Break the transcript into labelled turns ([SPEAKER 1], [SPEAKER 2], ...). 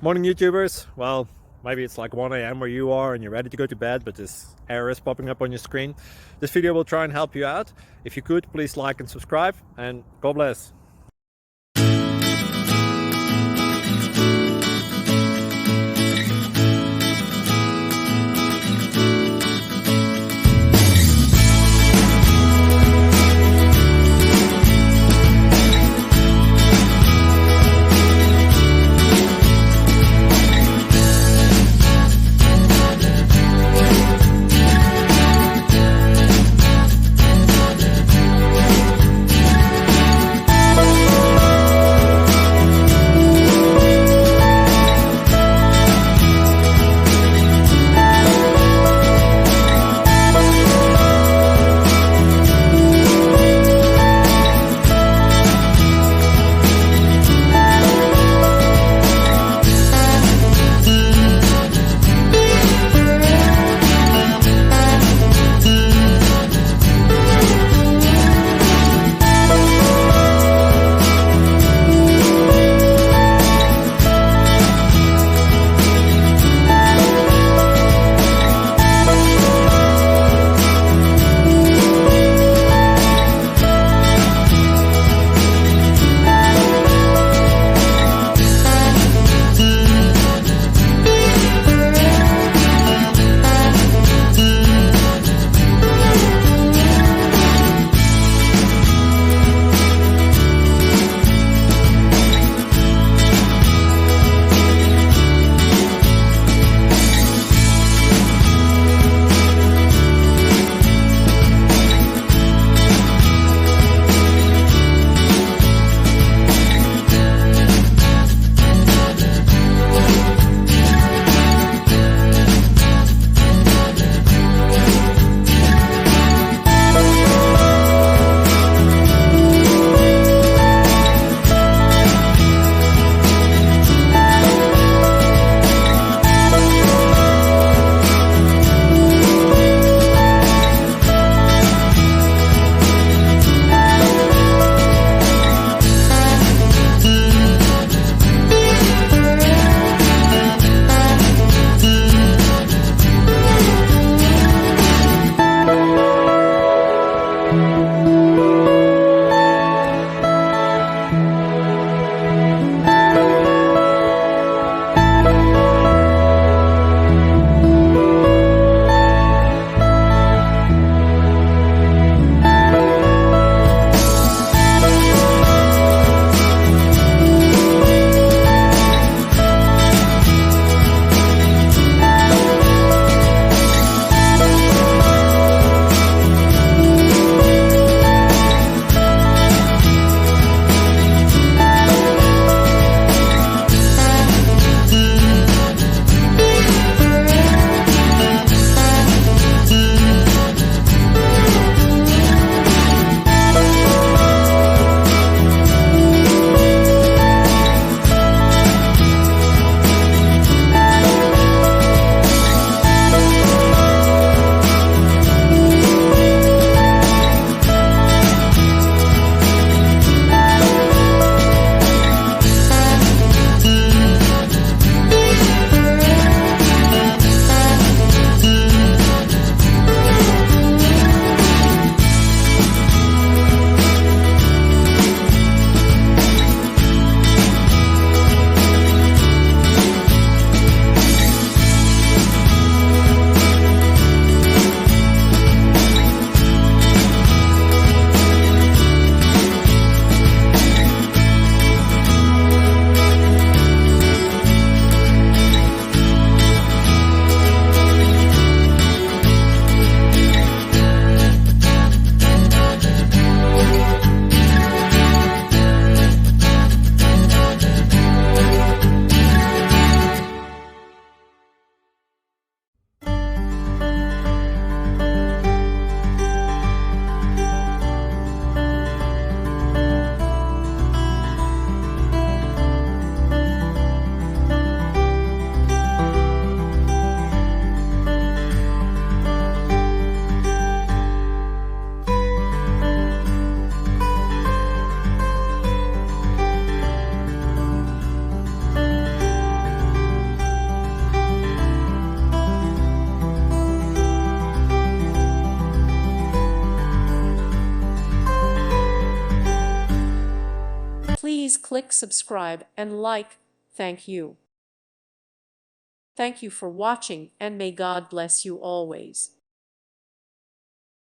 [SPEAKER 1] Morning YouTubers. Well, maybe it's like 1 a.m. where you are and you're ready to go to bed, but this error is popping up on your screen. This video will try and help you out. If you could, please like and subscribe, and God bless.
[SPEAKER 2] click subscribe and like. Thank you. Thank you for watching, and may God bless you always.